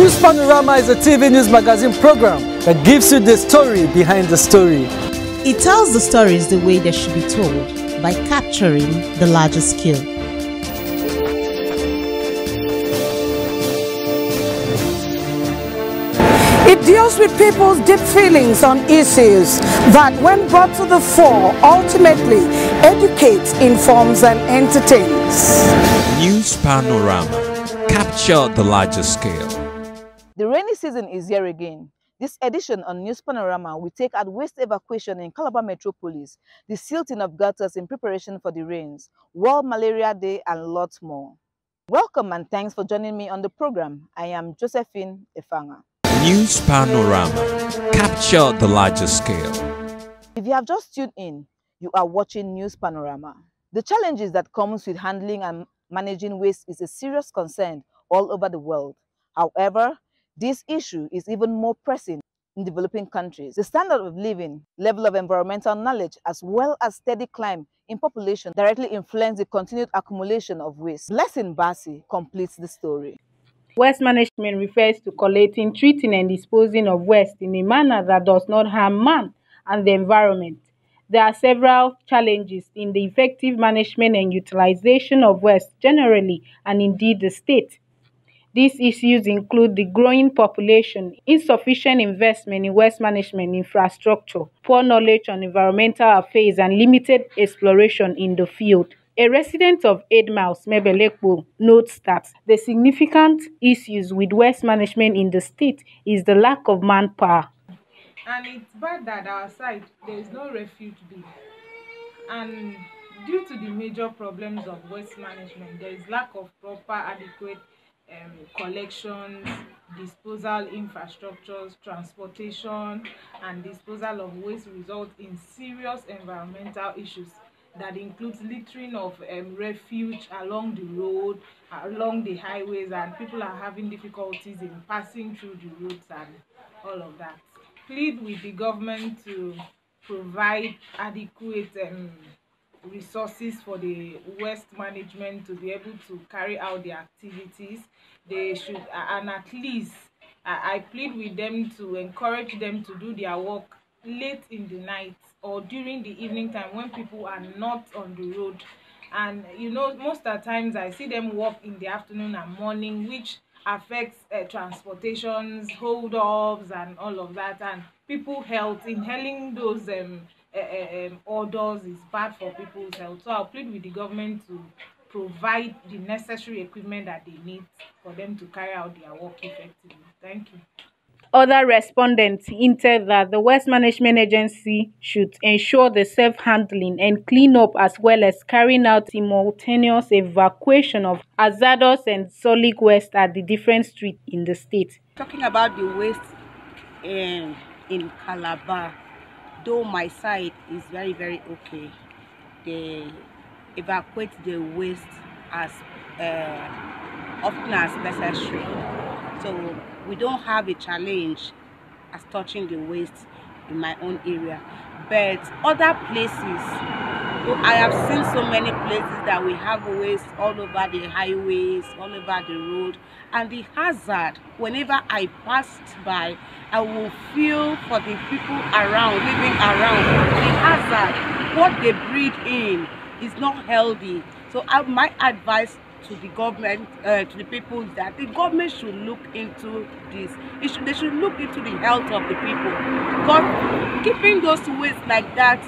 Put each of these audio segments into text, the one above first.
News Panorama is a TV news magazine program that gives you the story behind the story. It tells the stories the way they should be told by capturing the larger scale. It deals with people's deep feelings on issues that, when brought to the fore, ultimately educates, informs, and entertains. News Panorama. Capture the larger scale. The rainy season is here again. This edition on News Panorama will take at waste evacuation in Calabar Metropolis, the silting of gutters in preparation for the rains, World Malaria Day, and lots more. Welcome and thanks for joining me on the program. I am Josephine Efanga. News Panorama. Capture the larger scale. If you have just tuned in, you are watching News Panorama. The challenges that comes with handling and managing waste is a serious concern all over the world. However, this issue is even more pressing in developing countries. The standard of living, level of environmental knowledge, as well as steady climb in population directly influence the continued accumulation of waste. Blessing Basi completes the story. Waste management refers to collecting, treating, and disposing of waste in a manner that does not harm man and the environment. There are several challenges in the effective management and utilization of waste generally, and indeed the state. These issues include the growing population, insufficient investment in waste management infrastructure, poor knowledge on environmental affairs, and limited exploration in the field. A resident of 8 Miles, Mebelekpo, notes that the significant issues with waste management in the state is the lack of manpower. And it's bad that our side there is no refuge bin. And due to the major problems of waste management, there is lack of proper, adequate collections, disposal infrastructures, transportation, and disposal of waste result in serious environmental issues that includes littering of refuge along the road, along the highways, and people are having difficulties in passing through the roads and all of that. Plead with the government to provide adequate resources for the waste management to be able to carry out their activities. They should, and at least I plead with them to encourage them to do their work late in the night or during the evening time when people are not on the road. And you know, most of the times I see them work in the afternoon and morning, which affects transportations, hold-ups, and all of that, and people health. Inhaling those odors is bad for people's health. So I'll plead with the government to provide the necessary equipment that they need for them to carry out their work effectively. Thank you. Other respondents hinted that the Waste Management Agency should ensure the safe handling and cleanup, as well as carrying out simultaneous evacuation of hazardous and solid waste at the different streets in the state. Talking about the waste in Calabar, though my side is very, very okay, they evacuate the waste as often as necessary. So we don't have a challenge as touching the waste in my own area. But other places, I have seen so many places that we have waste all over the highways, all over the road, and the hazard, whenever I passed by, I will feel for the people around, living around, the hazard, what they breathe in is not healthy. So my advice to the government, to the people, that the government should look into this. They should look into the health of the people. Because keeping those waste like that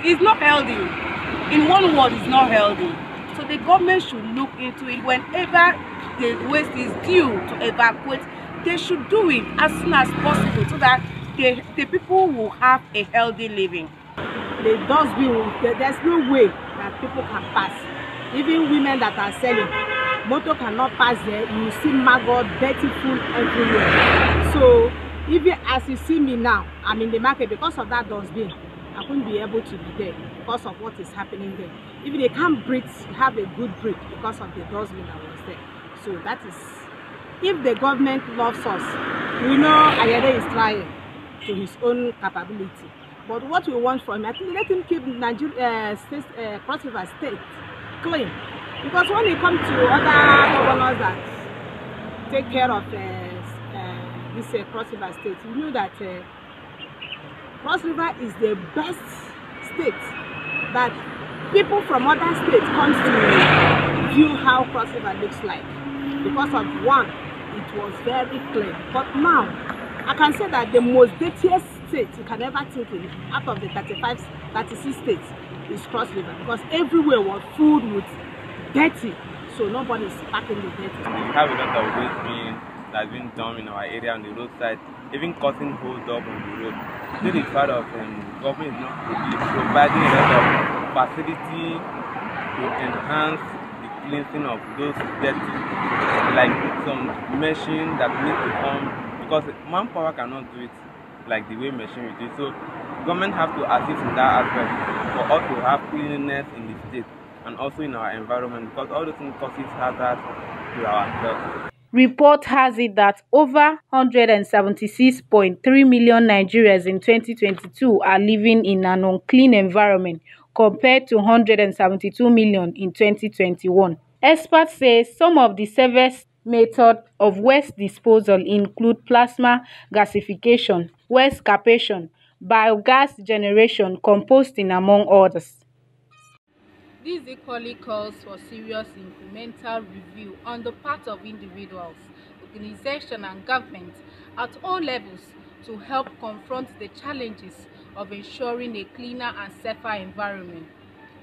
is not healthy. In one word, it's not healthy. So the government should look into it. Whenever the waste is due to evacuate, they should do it as soon as possible so that the people will have a healthy living. The dustbin, there's no way that people can pass. Even women that are selling, motor cannot pass there. You see maggot, dirty food everywhere. So even as you see me now, I'm in the market because of that dustbin. I couldn't be able to be there because of what is happening there. Even they can't breathe, have a good breath because of the dustbin that was there. So that is, if the government loves us, we know Ayede is trying to his own capability. But what we want from him, I think let him keep Nigeria Cross River State clean. Because when you come to other governors that take care of this Cross River State, you know that Cross River is the best state that people from other states come to view how Cross River looks like. Because of one, it was very clear. But now, I can say that the most dirtiest state you can ever think in out of the 36 states is Cross River, because everywhere was filled with dirty, so nobody is packing the dirty. We have a lot of waste that's been done in our area on the roadside, even causing hold up on the road. This is part of government is not providing a lot of facility to enhance the cleansing of those dirty, like some machine that needs to come, because manpower cannot do it like the way machine will do it. So government have to assist in that aspect for us to have cleanliness in the state and also in our environment, because all those things causes hazard to our health. Report has it that over 176.3 million Nigerians in 2022 are living in an unclean environment compared to 172 million in 2021. Experts say some of the safest methods of waste disposal include plasma gasification, waste captation, biogas generation, composting, among others. This equally calls for serious incremental review on the part of individuals, organizations and government at all levels to help confront the challenges of ensuring a cleaner and safer environment.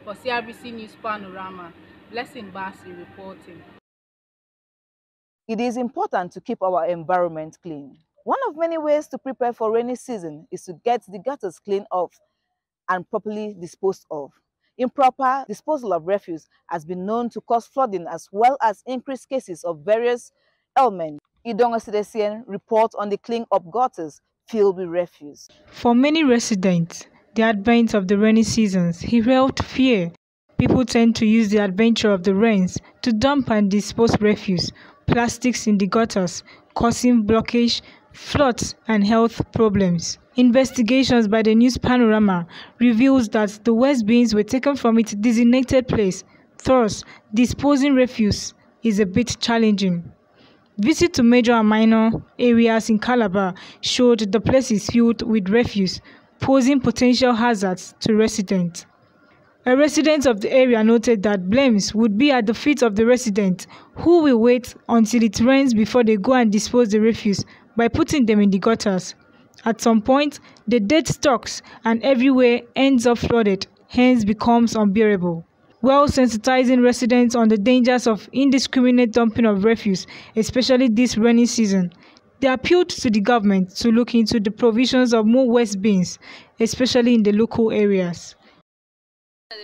For CRBC News Panorama, Blessing Basi reporting. It is important to keep our environment clean. One of many ways to prepare for rainy season is to get the gutters cleaned off and properly disposed of. Improper disposal of refuse has been known to cause flooding as well as increased cases of various ailments. Idonga Sidesien report on the cleaning up gutters filled with refuse. For many residents, the advent of the rainy seasons herald fear. People tend to use the adventure of the rains to dump and dispose refuse, plastics in the gutters, causing blockage, floods, and health problems. Investigations by the news Panorama reveals that the waste bins were taken from its designated place. Thus, disposing refuse is a bit challenging. Visit to major and minor areas in Calabar showed the place is filled with refuse, posing potential hazards to residents. A resident of the area noted that blames would be at the feet of the resident, who will wait until it rains before they go and dispose the refuse by putting them in the gutters. At some point, the dirt stocks and everywhere ends up flooded, hence becomes unbearable. While sensitizing residents on the dangers of indiscriminate dumping of refuse, especially this rainy season, they appealed to the government to look into the provisions of more waste bins, especially in the local areas. The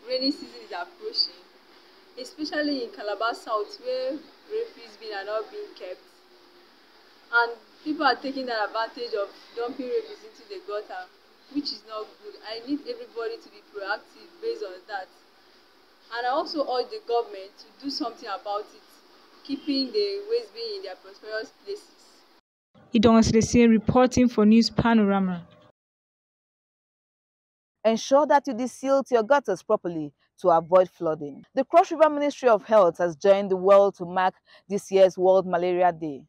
rainy season is approaching, especially in Calabar South, where refuse bins are not being kept, and people are taking advantage of dumping refuse into the gutter, which is not good. I need everybody to be proactive based on that. And I also urge the government to do something about it, keeping the waste bin in their prosperous places. Idonga Sidesien reporting for News Panorama. Ensure that you deseal your gutters properly to avoid flooding. The Cross River Ministry of Health has joined the world to mark this year's World Malaria Day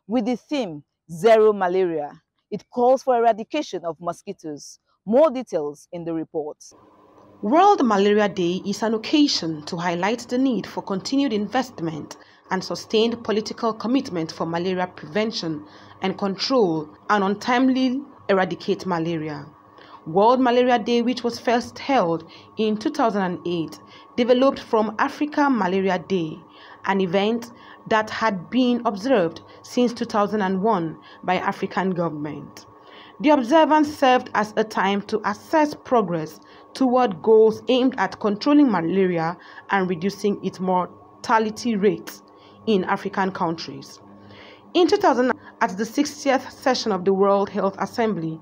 with the theme Zero Malaria. It calls for eradication of mosquitoes. More details in the report. World Malaria Day is an occasion to highlight the need for continued investment and sustained political commitment for malaria prevention and control and untimely eradicate malaria. World Malaria Day, which was first held in 2008, developed from Africa Malaria Day, an event that had been observed since 2001 by African government. The observance served as a time to assess progress toward goals aimed at controlling malaria and reducing its mortality rates in African countries. In 2000, at the 60th session of the World Health Assembly,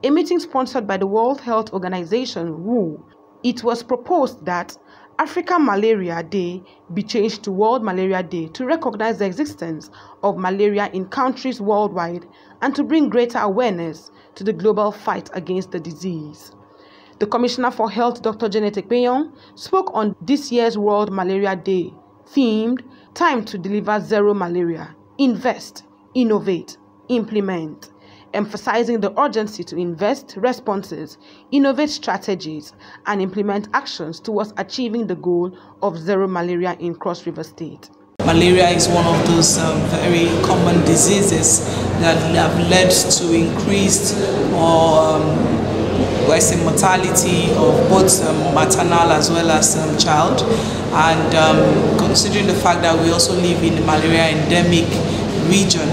a meeting sponsored by the World Health Organization, WHO, it was proposed that Africa Malaria Day be changed to World Malaria Day to recognize the existence of malaria in countries worldwide and to bring greater awareness to the global fight against the disease. The Commissioner for Health, Dr. Janet Ekpeyon, spoke on this year's World Malaria Day, themed Time to Deliver Zero Malaria, Invest, Innovate, implement, emphasizing the urgency to invest responses, innovate strategies, and implement actions towards achieving the goal of zero malaria in Cross River State. Malaria is one of those very common diseases that have led to increased mortality of both maternal as well as child. And considering the fact that we also live in the malaria endemic region,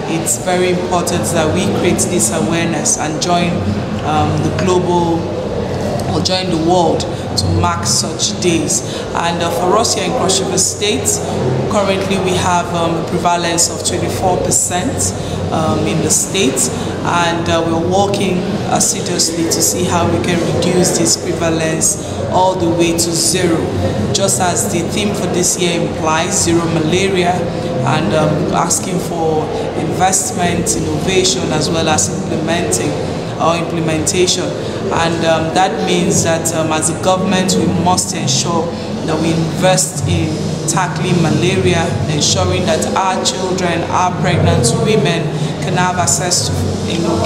it's very important that we create this awareness and join join the world to mark such days. And for us here in Cross River State, currently we have a prevalence of 24% in the state, and we're working assiduously to see how we can reduce this prevalence all the way to zero, just as the theme for this year implies, zero malaria, and asking for investment, innovation, as well as implementation. And that means that as a government, we must ensure that we invest in tackling malaria, ensuring that our children, our pregnant women can have access to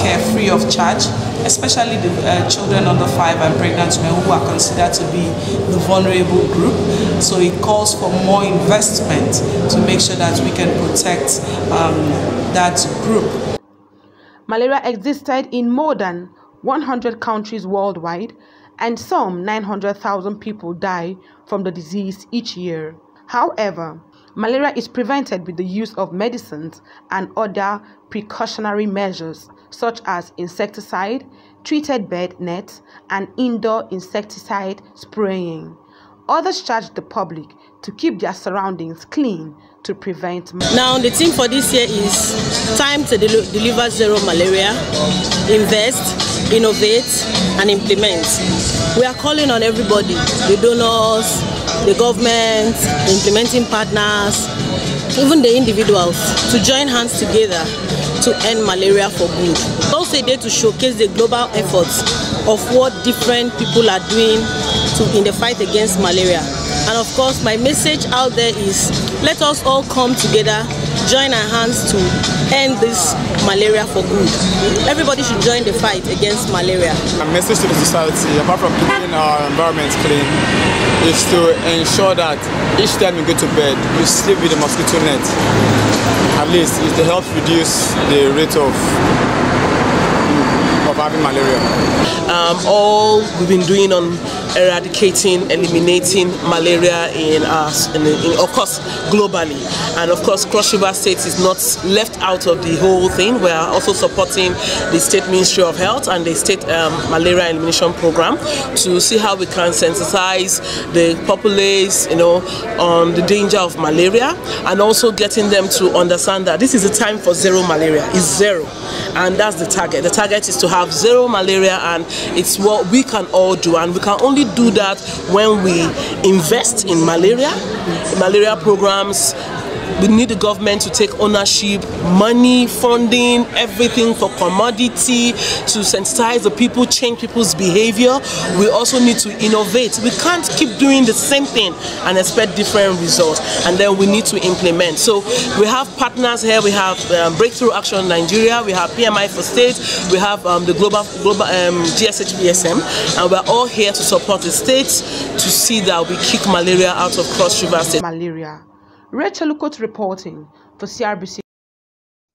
care free of charge, especially the children under 5 and pregnant women who are considered to be the vulnerable group. So it calls for more investment to make sure that we can protect that group. Malaria existed in more than 100 countries worldwide, and some 900,000 people die from the disease each year. However, malaria is prevented with the use of medicines and other precautionary measures such as insecticide, treated bed nets, and indoor insecticide spraying. Others charge the public to keep their surroundings clean to prevent malaria. Now, the theme for this year is time to deliver zero malaria, invest, innovate, and implement. We are calling on everybody, the donors, the government, the implementing partners, even the individuals, to join hands together to end malaria for good. It's also a day to showcase the global efforts of what different people are doing in the fight against malaria. And of course, my message out there is, let us all come together, join our hands to end this malaria for good. Everybody should join the fight against malaria. My message to the society, apart from keeping our environment clean, is to ensure that each time you go to bed, you sleep with a mosquito net. At least it helps reduce the rate of having malaria. All we've been doing on eradicating, eliminating malaria of course, globally. And of course, Cross River State is not left out of the whole thing. We are also supporting the State Ministry of Health and the State Malaria Elimination Program to see how we can sensitize the populace, on the danger of malaria, and also getting them to understand that this is a time for zero malaria. It's zero. And that's the target. The target is to have zero malaria, and it's what we can all do. And we can only do that when we invest in malaria programs. We need the government to take ownership, money, funding, everything for commodity, to sensitize the people, change people's behavior. We also need to innovate. We can't keep doing the same thing and expect different results. And then we need to implement. So we have partners here. We have Breakthrough Action Nigeria. We have PMI for State. We have the global GSHBSM. And we're all here to support the states to see that we kick malaria out of Cross River State. Malaria. Rachel Lukot reporting for CRBC.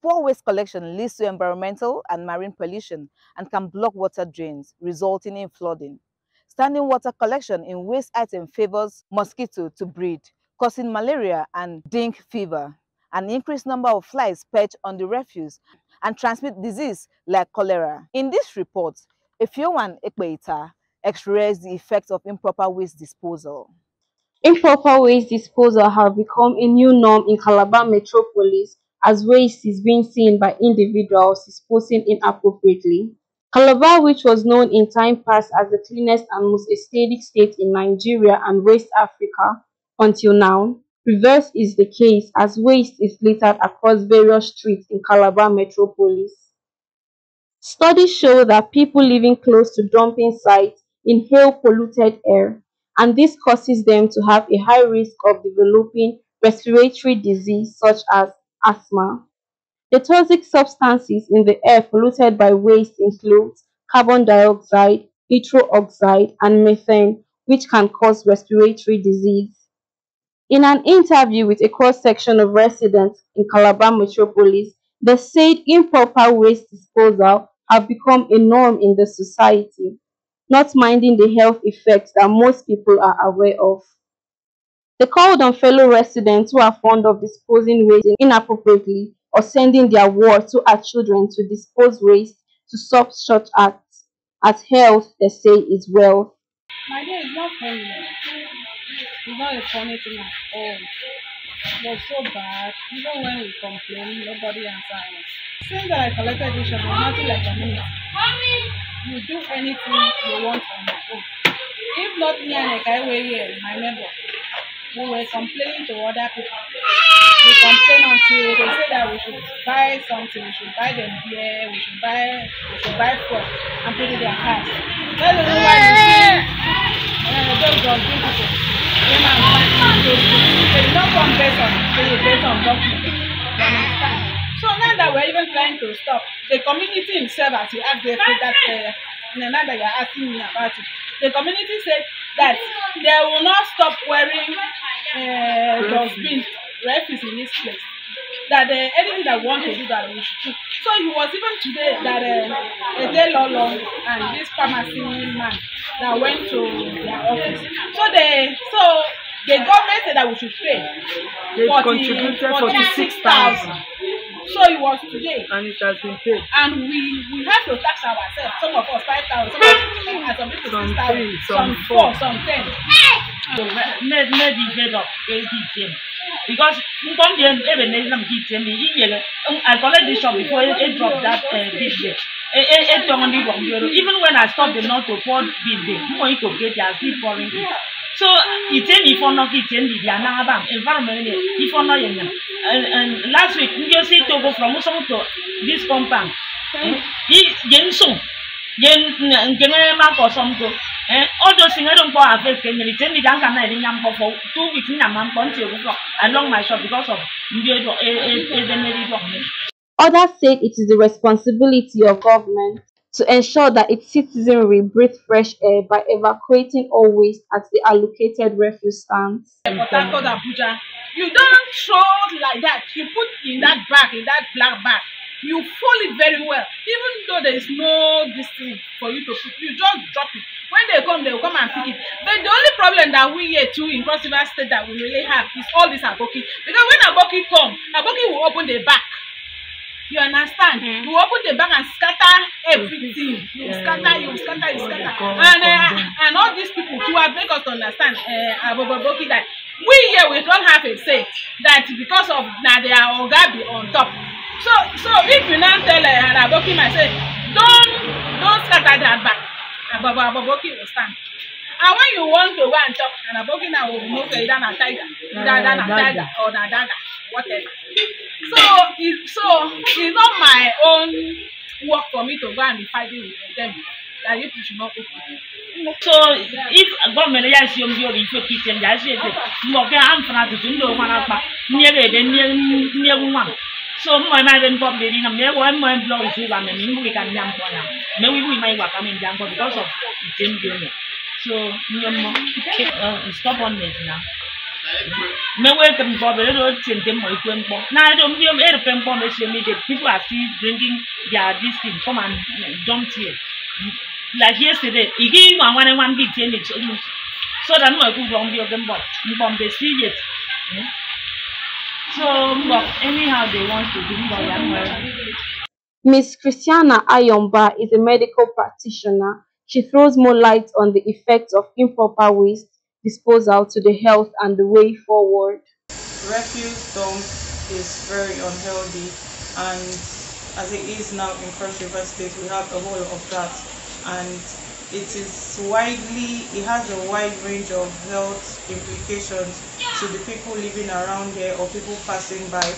Poor waste collection leads to environmental and marine pollution and can block water drains, resulting in flooding. Standing water collection in waste item favors mosquito to breed, causing malaria and dengue fever. An increased number of flies perch on the refuse and transmit disease like cholera. In this report, Efiowan Ekweita x-rays the effects of improper waste disposal. Improper waste disposal have become a new norm in Calabar metropolis as waste is being seen by individuals disposing inappropriately. Calabar, which was known in time past as the cleanest and most aesthetic state in Nigeria and West Africa until now, reverse is the case as waste is littered across various streets in Calabar metropolis. Studies show that people living close to dumping sites inhale polluted air, and this causes them to have a high risk of developing respiratory disease such as asthma. The toxic substances in the air polluted by waste include carbon dioxide, nitrous oxide, and methane, which can cause respiratory disease. In an interview with a cross-section of residents in Calabar metropolis, they said improper waste disposal have become a norm in the society, not minding the health effects that most people are aware of. They called on fellow residents who are fond of disposing waste inappropriately or sending their word to our children to dispose waste to stop such acts, as health, they say, is wealth. My day is not funny. It's not a funny thing at all. It was so bad. Even when we complain, nobody answers us. Since that I collected this shop, there's nothing like community. You do anything you want on your own. If not me and a guy here, my neighbor, we were complaining to other people. We complain until they say that we should buy something, we should buy them beer, we should buy food and put it in their cars. That's the reason why you see those drugs people came and find those things. They don't come based on document. You understand? So now that we're even trying to stop, the community himself, as you asked the now that you're asking me about it, the community said that they will not stop wearing dustbin refuse in this place. That anything that we want to do, that we should do. So it was even today that a day long and this pharmacy man that went to their office. So the government said that we should pay. They contributed 46,000. So it was today. And it has been paid. And we have to tax ourselves. Some of us 5,000, some people 6,000, some 4, some 10. Because I collect this shop before it dropped that big day. Even when I stopped the not to pour big day, I'm going to get it, keep pouring it. So it's any for not getting the environment if not and last week you see to go from Musong to this compound. All those things I don't go affect me. It's only that I'm not for 2 weeks along my shop because of Others said it is the responsibility of government to ensure that its citizenry breathe fresh air by evacuating all waste at the allocated refuse stands. You don't throw like that. You put in that bag, in that black bag. You fold it very well. Even though there is no distance for you to put, you just drop it. When they will come and pick it. But the only problem that we here too in Cross River State that we really have is all this aboki. Because when aboki come, aboki will open the back. You understand? You open the bag and scatter everything. You scatter. And all these people too have make us understand aboki that we here we don't have a say that because of now they are ogabi on top. So if you now tell aboki myself, don't scatter that bag, aboki will stand. And when you want to go and talk, and aboki now will move either a tiger, or a dagger, whatever. So it's not my own work for me to go and be fighting with them. That you should not open. So if government is young, you will keep them. I say, I'm trying to do near one. So my man Bob living a mere one more blow is I'm a we can jump on them. Maybe we might work coming jump because of Jim Junior. So stop on this now. Me welcome Bob a little send them my twin bomb. Now I don't feel airplane bomb is the people are still drinking their this thing. Come and dump here. Like yesterday, he gave one big change. So that no good bomb of them bomb they see it. So anyhow they want to do Miss Christiana Ayomba is a medical practitioner. She throws more light on the effects of improper waste disposal to the health and the way forward. Refuse dump is very unhealthy, and as it is now in Cross River State, we have a whole of that, and it has a wide range of health implications to the people living around here or people passing by.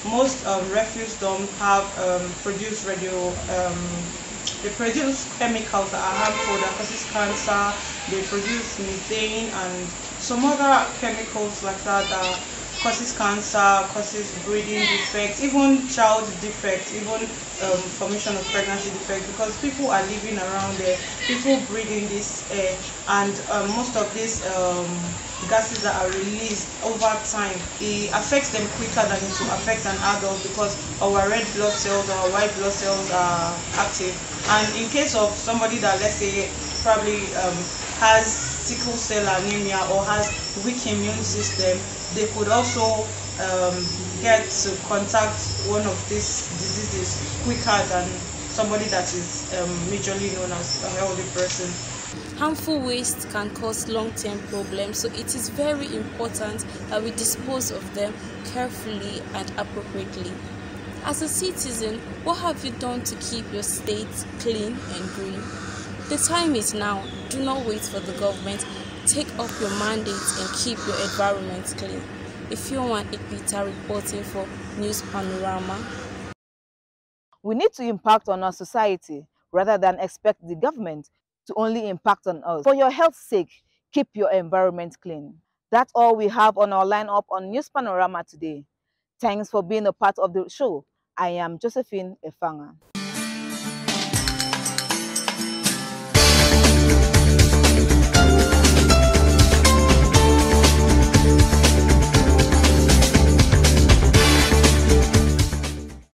Most refuse dumps have they produce chemicals that are harmful, that causes cancer. They produce methane and some other chemicals like that that causes cancer, causes breeding defects, even child defects, even formation of pregnancy defects, because people are living around there, people breathing this air, and most of these gases that are released over time, it affects them quicker than it will affect an adult, because our red blood cells, our white blood cells are active. And in case of somebody that, let's say, probably has sickle cell anemia or has weak immune system, they could also get to contact one of these diseases quicker than somebody that is majorly known as a healthy person. Harmful waste can cause long-term problems, so it is very important that we dispose of them carefully and appropriately. As a citizen, what have you done to keep your state clean and green? The time is now. Do not wait for the government. Take up your mandate and keep your environment clean. If you want Peter reporting for News Panorama. We need to impact on our society rather than expect the government to only impact on us. For your health's sake, keep your environment clean. That's all we have on our lineup on News Panorama today. Thanks for being a part of the show. I am Josephine Efanga.